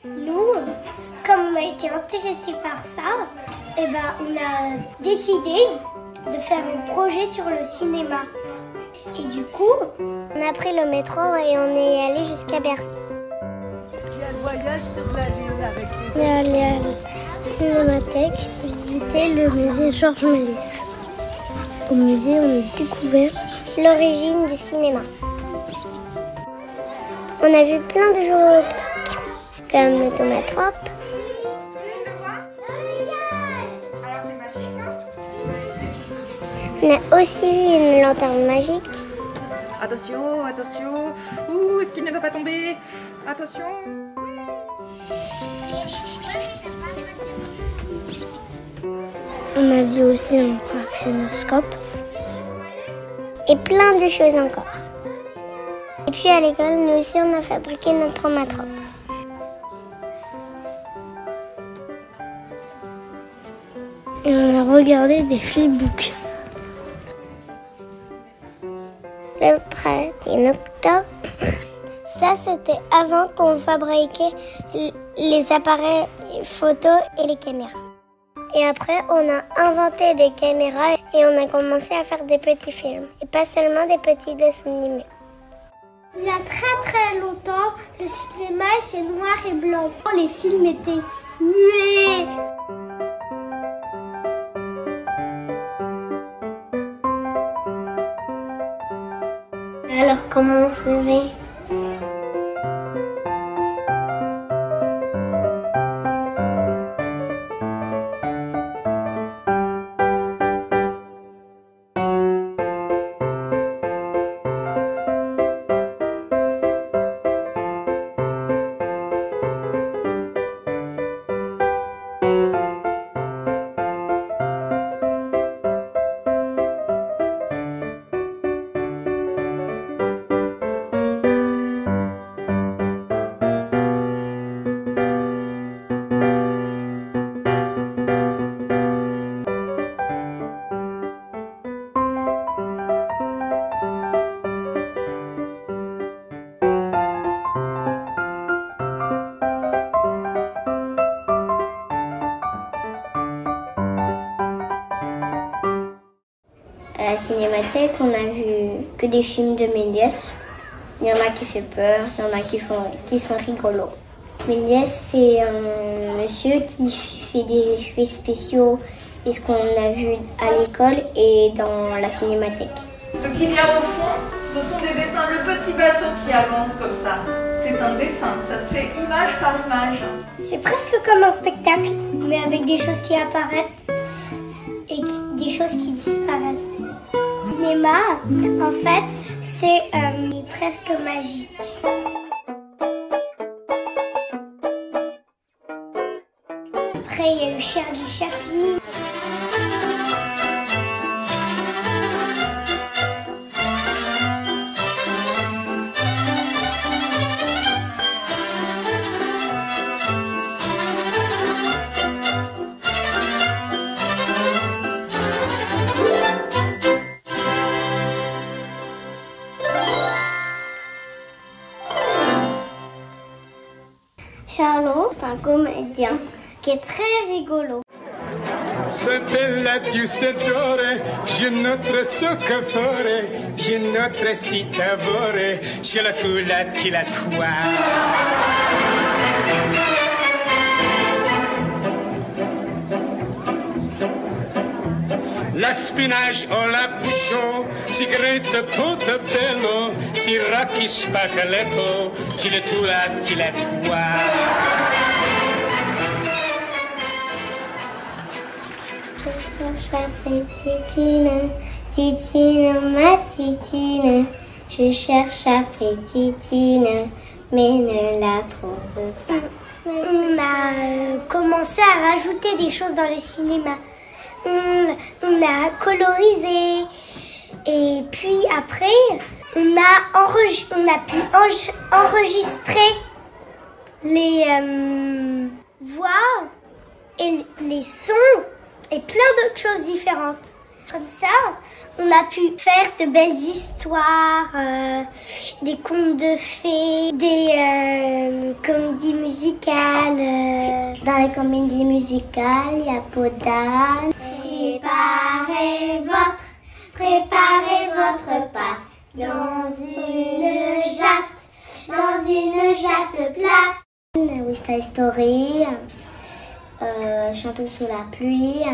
Nous, comme on a été intéressés par ça, eh ben, on a décidé de faire un projet sur le cinéma. Et du coup, on a pris le métro et on est allé jusqu'à Bercy. Il y a le voyage sur la lune avec les... On est allé à la cinémathèque visiter le musée Georges Méliès. Au musée, on a découvert l'origine du cinéma. On a vu plein de jouets optiques, comme le Tomatrope. On a aussi vu une lanterne magique. Attention, attention. Ouh, est-ce qu'il ne va pas tomber? Attention. On a vu aussi un proxénoscope. Et plein de choses encore. Et puis à l'école, nous aussi, on a fabriqué notre Tomatrope. Et on a regardé des flipbooks. Le Pratinoctope, ça c'était avant qu'on fabriquait les appareils photo et les caméras. Et après, on a inventé des caméras et on a commencé à faire des petits films. Et pas seulement des petits dessins animés. Il y a très longtemps, le cinéma c'est noir et blanc. Les films étaient muets. Alors comment on faisait? À la cinémathèque, on a vu que des films de Méliès. Il y en a qui fait peur, il y en a qui sont rigolos. Méliès, c'est un monsieur qui fait des effets spéciaux et ce qu'on a vu à l'école et dans la cinémathèque. Ce qu'il y a au fond, ce sont des dessins. Le petit bateau qui avance comme ça, c'est un dessin. Ça se fait image par image. C'est presque comme un spectacle, mais avec des choses qui apparaissent et des choses qui disparaissent. Le cinéma, en fait, c'est presque magique. Après, il y a eu Charlie Chaplin. Charlot, c'est un comédien qui est très rigolo. Se bella giusedore, je notre soccafore, je notre citavore, je la tula tila toi. La spinach o la bouchon, si grete ponte bello, si rocchi spaghetto, ci le tula tila toi. Je cherche après Titine, Titine, ma Titine. Je cherche après Titine, mais ne la trouve pas. On a commencé à rajouter des choses dans le cinéma. On a colorisé et puis après on a pu enregistrer les voix et les sons et plein d'autres choses différentes. Comme ça, On a pu faire de belles histoires, des contes de fées, des comédies musicales. Dans les comédies musicales, il y a Podane. Préparez votre pâte dans une jatte plate. West Side Story, Chantons sous la pluie.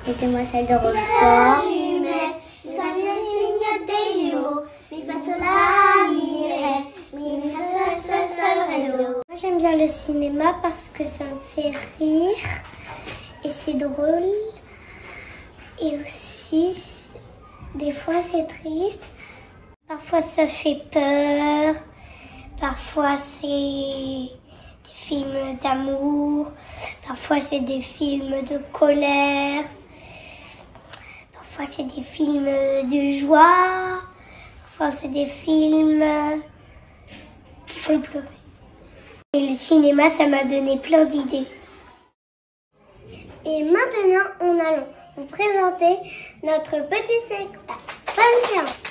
Les demoiselles de Rochefort. Moi j'aime bien le cinéma parce que ça me fait rire et c'est drôle. Et aussi, des fois c'est triste. Parfois ça fait peur. Parfois c'est des films d'amour. Parfois c'est des films de colère. Parfois c'est des films de joie. Parfois c'est des films qui font pleurer. Et le cinéma, ça m'a donné plein d'idées. Et maintenant, on allons vous présenter notre petit spectacle. Bonne séance.